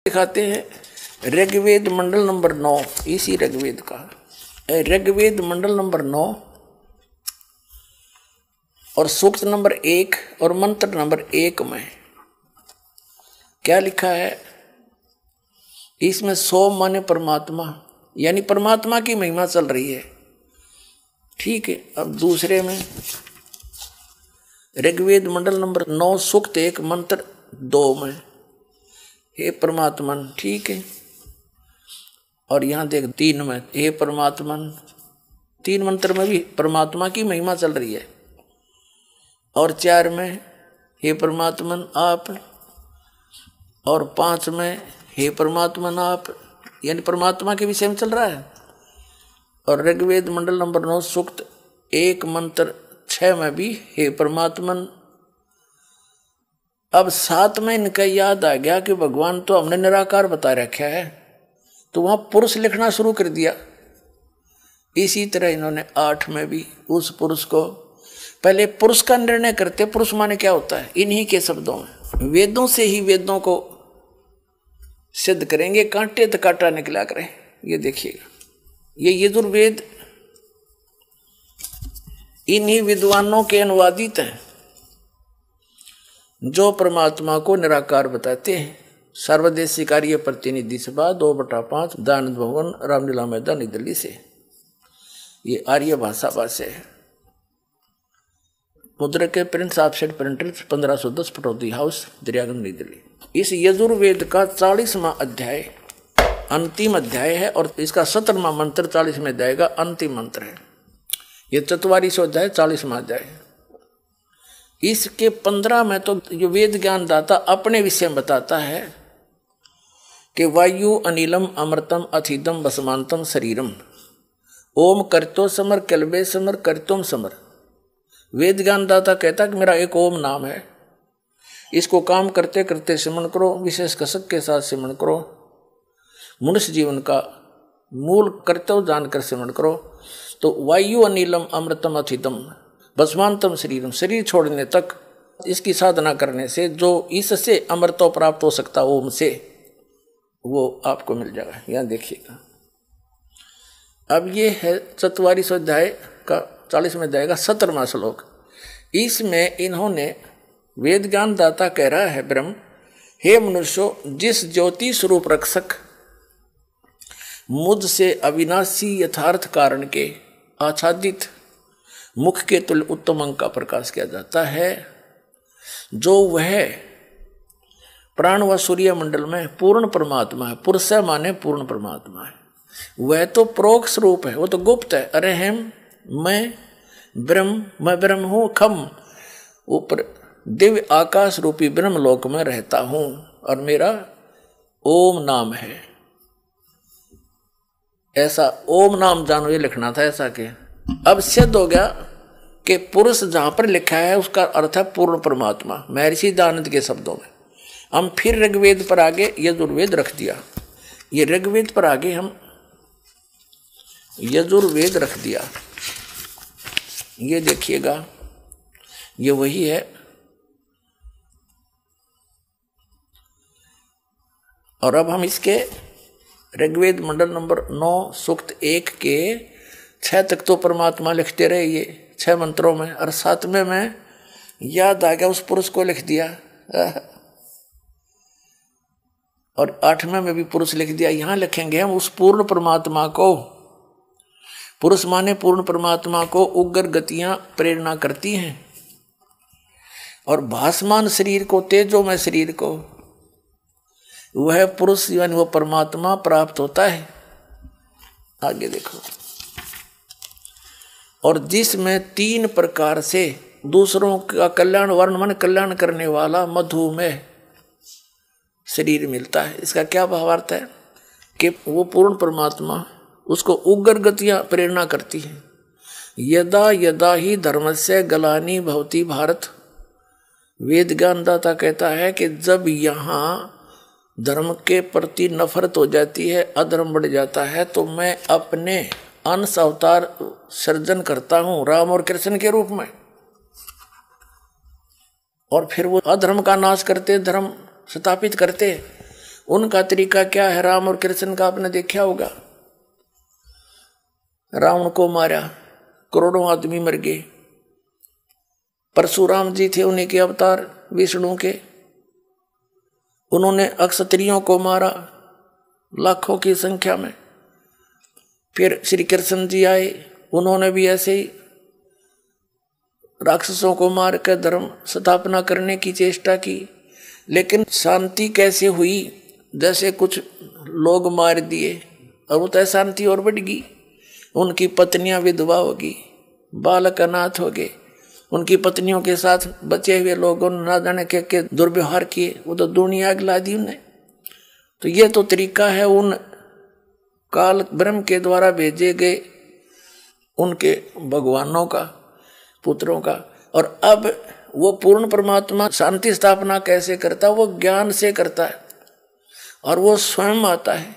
दिखाते हैं ऋग्वेद मंडल नंबर 9, इसी ऋग्वेद का ऋग्वेद मंडल नंबर 9 और सूक्त नंबर 1 और मंत्र नंबर 1 में क्या लिखा है। इसमें सोम माने परमात्मा, यानी परमात्मा की महिमा चल रही है। ठीक है। अब दूसरे में ऋग्वेद मंडल नंबर 9 सूक्त 1 मंत्र 2 में हे परमात्मन। ठीक है। और यहां देख 3 में हे परमात्मन, 3 मंत्र में भी परमात्मा की महिमा चल रही है। और 4 में हे परमात्मन आप, और 5 में हे परमात्मन आप, यानी परमात्मा के विषय में चल रहा है। और ऋग्वेद मंडल नंबर 9 सूक्त 1 मंत्र 6 में भी हे परमात्मन। अब 7 में इनका याद आ गया कि भगवान तो हमने निराकार बता रखा है, तो वहां पुरुष लिखना शुरू कर दिया। इसी तरह इन्होंने 8 में भी उस पुरुष को, पहले पुरुष का निर्णय करते, पुरुष माने क्या होता है इन्हीं के शब्दों में, वेदों से ही वेदों को सिद्ध करेंगे, कांटे तो कांटा निकला करें। ये देखिएगा, ये यजुर्वेद इन्हीं विद्वानों के अनुवादित हैं जो परमात्मा को निराकार बताते हैं। सर्वदेशी कार्य प्रतिनिधि सभा 2/5 दानंद भवन रामलीला मैदान नई दिल्ली से। ये आर्य भाषा है। मुद्रक के Prince offset printer 1510 Pataudi house Daryaganj नई दिल्ली। इस यजुर्वेद का 40वां अध्याय अंतिम अध्याय है और इसका 17वां मंत्र 40वें अध्याय का अंतिम मंत्र है। ये 44वां अध्याय 40वां अध्याय। इसके 15 में तो जो वेद ज्ञान दाता अपने विषय में बताता है कि वायु अनिलम अमृतम अथिदम बसमांतम शरीरम ओम करतो समर कलबे समर करतुम समर। वेद ज्ञान दाता कहता कि मेरा एक ओम नाम है, इसको काम करते करते सिमरण करो, विशेष कसक के साथ सिमरण करो, मनुष्य जीवन का मूल कर्तव्य जानकर सिमरण करो। तो वायु अनिलम अमृतम अथिदम बसमांतम शरीरम, शरीर छोड़ने तक इसकी साधना करने से जो इससे अमृतो प्राप्त हो सकता ओम से, वो आपको मिल जाएगा। यहाँ देखिएगा, अब ये है 44वां अध्याय का 40वें अध्याय का 17वां श्लोक। इसमें इन्होंने वेद ज्ञान दाता कह रहा है ब्रह्म, हे मनुष्यो, जिस ज्योति स्वरूप रक्षक मुझ से अविनाशी यथार्थ कारण के आच्छादित मुख के तुल्य उत्तम अंग का प्रकाश किया जाता है, जो वह प्राण व सूर्य मंडल में पूर्ण परमात्मा है। पुरुष माने पूर्ण परमात्मा है। वह तो प्रोक्ष रूप है, वो तो गुप्त है। अरे हम मैं ब्रह्म हूँ, खम ऊपर दिव्य आकाश रूपी ब्रह्म लोक में रहता हूँ और मेरा ओम नाम है। ऐसा ओम नाम जानो, ये लिखना था ऐसा के। अब सिद्ध हो गया कि पुरुष जहां पर लिखा है उसका अर्थ है पूर्ण परमात्मा, महर्षि दयानंद के शब्दों में। हम फिर ऋग्वेद पर आगे यजुर्वेद रख दिया। ये ऋग्वेद पर आगे हम यजुर्वेद रख दिया। ये देखिएगा, ये वही है। और अब हम इसके ऋग्वेद मंडल नंबर 9 सूक्त 1 के 6 तक तो परमात्मा लिखते रहे, ये 6 मंत्रों में। और 7वें में याद आ गया, उस पुरुष को लिख दिया। और 8वें में भी पुरुष लिख दिया। यहां लिखेंगे हम उस पूर्ण परमात्मा को। पुरुष माने पूर्ण परमात्मा को उग्र गतियां प्रेरणा करती हैं, और भासमान शरीर को, तेजोमय शरीर को वह पुरुष यानी वो परमात्मा प्राप्त होता है। आगे देखो, और जिसमें 3 प्रकार से दूसरों का कल्याण, वर्ण मन कल्याण करने वाला मधुमेह शरीर मिलता है। इसका क्या भावार्थ है कि वो पूर्ण परमात्मा उसको उग्र गतियां प्रेरणा करती है। यदा यदा ही धर्मस्य गलानी भवती भारत। वेद ज्ञानदाता कहता है कि जब यहाँ धर्म के प्रति नफरत हो जाती है, अधर्म बढ़ जाता है, तो मैं अपने अंश अवतार सृजन करता हूं राम और कृष्ण के रूप में, और फिर वो अधर्म का नाश करते, धर्म स्थापित करते। उनका तरीका क्या है? राम और कृष्ण का आपने देखा होगा। रावण को मारा, करोड़ों आदमी मर गए। परशुराम जी थे उन्हीं के अवतार विष्णु के, उन्होंने अक्षत्रियों को मारा लाखों की संख्या में। फिर श्री कृष्ण जी आए, उन्होंने भी ऐसे ही राक्षसों को मार कर धर्म स्थापना करने की चेष्टा की। लेकिन शांति कैसे हुई? जैसे कुछ लोग मार दिए और वो शांति और बढ़ गई। उनकी पत्नियां विधवा होगी, बालक अनाथ हो गए, उनकी पत्नियों के साथ बचे हुए लोगों ने ना जाने के दुर्व्यवहार किए, वो तो दुनिया गला दी उन्हें। तो ये तो तरीका है उन काल ब्रह्म के द्वारा भेजे गए उनके भगवानों का, पुत्रों का। और अब वो पूर्ण परमात्मा शांति स्थापना कैसे करता? वो ज्ञान से करता है, और वो स्वयं आता है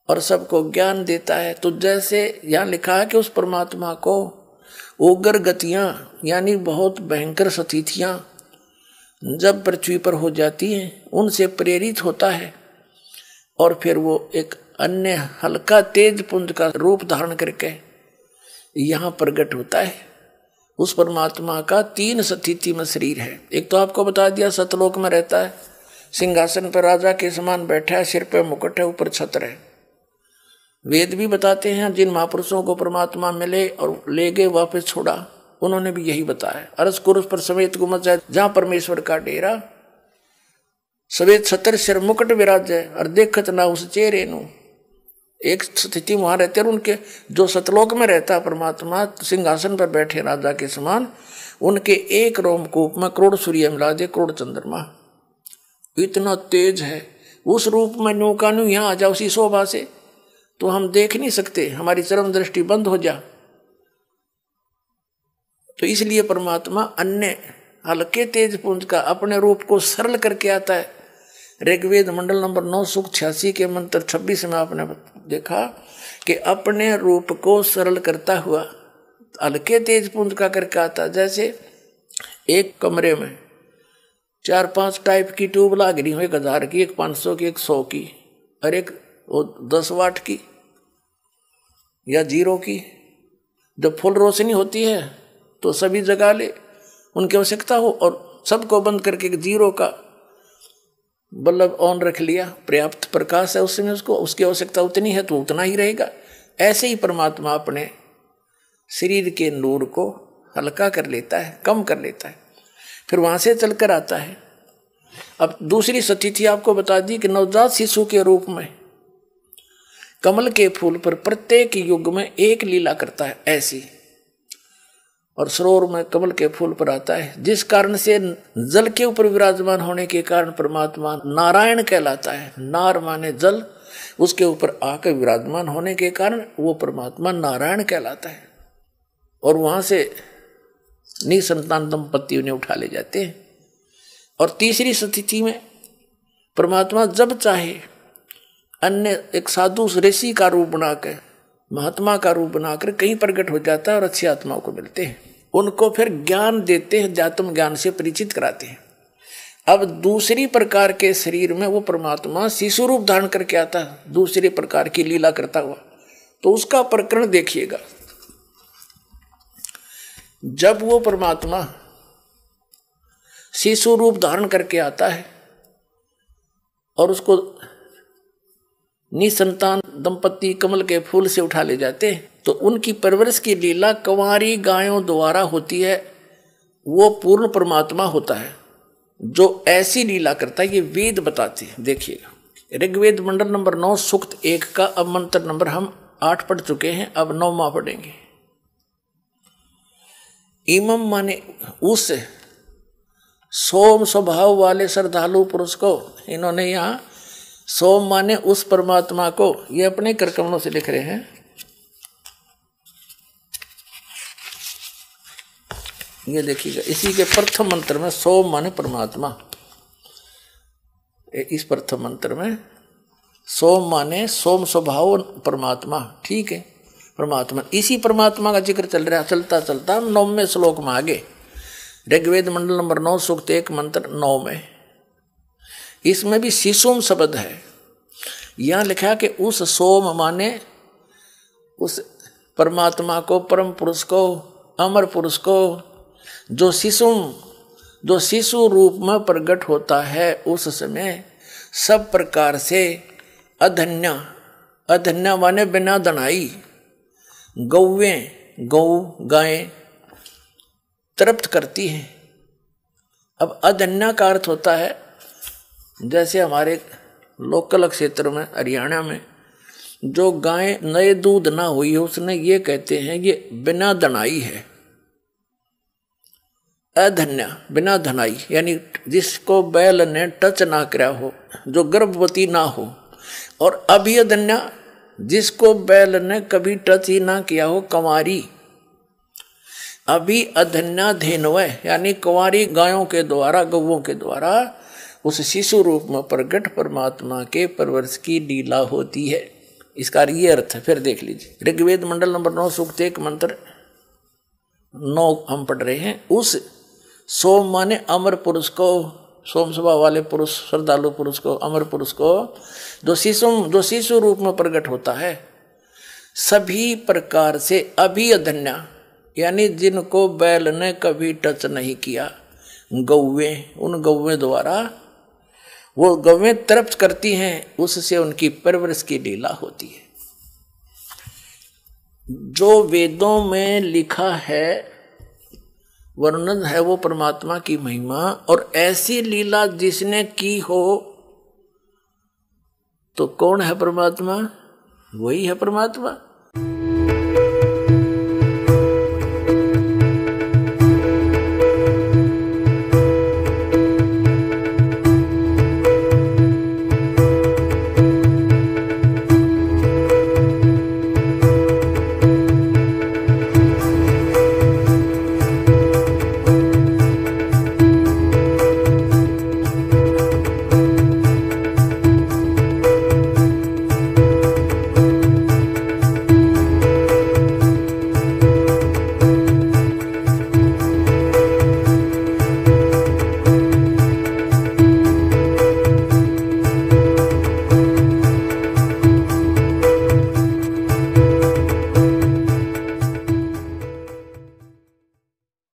और सबको ज्ञान देता है। तो जैसे यहाँ लिखा है कि उस परमात्मा को उग्र गतियां यानी बहुत भयंकर स्थितियां जब पृथ्वी पर हो जाती हैं, उनसे प्रेरित होता है और फिर वो एक अन्य हल्का तेज पुंज का रूप धारण करके यहाँ प्रकट होता है। उस परमात्मा का 3 स्थिति में शरीर है। एक तो आपको बता दिया सतलोक में रहता है, सिंहासन पर राजा के समान बैठा है, सिर पर मुकुट है, ऊपर छत्र है। वेद भी बताते हैं जिन महापुरुषों को परमात्मा मिले और ले गए वापस छोड़ा, उन्होंने भी यही बताया। अरस कुरुस पर समेत गुमत है, जहां परमेश्वर का डेरा, सवेत छत्र सिर मुकुट विराज है और देखत ना उस चेहरे नु। एक स्थिति वहां रहते हैं उनके, जो सतलोक में रहता परमात्मा सिंहासन पर बैठे राजा के समान, उनके एक रोमकूप में करोड़ सूर्य मिला दे, करोड़ चंद्रमा, इतना तेज है। उस रूप में न्यू का न्यू यहाँ आ जाओ उसी शोभा से, तो हम देख नहीं सकते, हमारी चरम दृष्टि बंद हो जा। तो इसलिए परमात्मा अन्य हल्के तेज पुंज का अपने रूप को सरल करके आता है। ऋग्वेद मंडल नंबर 9 सूक्त 86 के मंत्र 26 में आपने देखा कि अपने रूप को सरल करता हुआ हल्के तेज पुंज का करके आता। जैसे एक कमरे में 4-5 टाइप की ट्यूब लाग रही हो, 1000 की, एक 500 की, एक 100 की और एक 10 वाट की या 0 की। जब फुल रोशनी होती है तो सभी जगा ले, उनकी आवश्यकता हो, और सबको बंद करके 0 का बल्ब ऑन रख लिया, पर्याप्त प्रकाश है उसमें, उसको उसकी आवश्यकता उतनी है तो उतना ही रहेगा। ऐसे ही परमात्मा अपने शरीर के नूर को हल्का कर लेता है, कम कर लेता है, फिर वहां से चलकर आता है। अब दूसरी स्थिति आपको बता दी कि नवजात शिशु के रूप में कमल के फूल पर प्रत्येक युग में एक लीला करता है ऐसी, और सरोवर में कमल के फूल पर आता है, जिस कारण से जल के ऊपर विराजमान होने के कारण परमात्मा नारायण कहलाता है। नार माने जल, उसके ऊपर आकर विराजमान होने के कारण वो परमात्मा नारायण कहलाता है। और वहां से निसंतान दंपति उन्हें उठा ले जाते हैं। और तीसरी स्थिति में परमात्मा जब चाहे अन्य एक साधु ऋषि का रूप बनाकर, महात्मा का रूप बनाकर कहीं प्रकट हो जाता है और अच्छी आत्माओं को मिलते हैं, उनको फिर ज्ञान देते हैं, अध्यात्म ज्ञान से परिचित कराते हैं। अब दूसरी प्रकार के शरीर में वो परमात्मा शिशु रूप धारण करके आता है, दूसरी प्रकार की लीला करता हुआ। तो उसका प्रकरण देखिएगा। जब वो परमात्मा शिशु रूप धारण करके आता है और उसको निसंतान दंपति कमल के फूल से उठा ले जाते हैं, तो उनकी परवरिश की लीला कंवारी गायों द्वारा होती है। वो पूर्ण परमात्मा होता है जो ऐसी लीला करता है, ये वेद बताते हैं। देखिएगा ऋग्वेद मंडल नंबर 9 सूक्त 1 का अब मंत्र नंबर हम 8 पढ़ चुके हैं, अब 9वां पढ़ेंगे। इमम माने उस सोम स्वभाव वाले श्रद्धालु पुरुष को, इन्होंने यहाँ सोम माने उस परमात्मा को, ये अपने करकमलों से लिख रहे हैं। ये देखिएगा इसी के प्रथम मंत्र में सोम माने परमात्मा, इस प्रथम मंत्र में सोम माने सोम स्वभाव परमात्मा, ठीक है परमात्मा। इसी परमात्मा का जिक्र चल रहा, चलता चलता 9वें श्लोक में आगे ऋग्वेद मंडल नंबर 9 सूक्त 1 मंत्र 9 में इसमें भी शिशुम शब्द है। यहां लिखा कि उस सोम माने उस परमात्मा को, परम पुरुष को, अमर पुरुष को, जो शिशु रूप में प्रकट होता है, उस समय सब प्रकार से अधन्या माने बिना दनाई, गायें तृप्त करती हैं। अब अधन्या का अर्थ होता है, जैसे हमारे लोकल क्षेत्र में हरियाणा में जो गाय नए दूध ना हुई है, उसने ये कहते हैं ये बिना दनाई है। अधन्या बिना धनाई यानी जिसको बैल ने टच ना करा हो, जो गर्भवती ना हो। और अभिअधन्या जिसको बैल ने कभी टच ही ना किया हो, कंवारी। अभिअधन्या धेनवय यानी कंवारी गायों के द्वारा, गौओं के द्वारा उस शिशु रूप में प्रकट परमात्मा के परवर्ष की लीला होती है। इसका ये अर्थ है। फिर देख लीजिए ऋग्वेद मंडल नंबर 9 सूक्त 1 मंत्र 9 हम पढ़ रहे हैं। उस सोम माने अमर पुरुष को, सोम स्वभाव वाले पुरुष, श्रद्धालु पुरुष को, अमर पुरुष को, जो शिशु रूप में प्रकट होता है, सभी प्रकार से अभिअधन्या यानी जिनको बैल ने कभी टच नहीं किया, गौवे, उन गौवें द्वारा वो गौवें तृप्त करती हैं, उससे उनकी परवरिश की लीला होती है। जो वेदों में लिखा है, वर्णन है वो परमात्मा की महिमा, और ऐसी लीला जिसने की हो तो कौन है परमात्मा? वही है परमात्मा।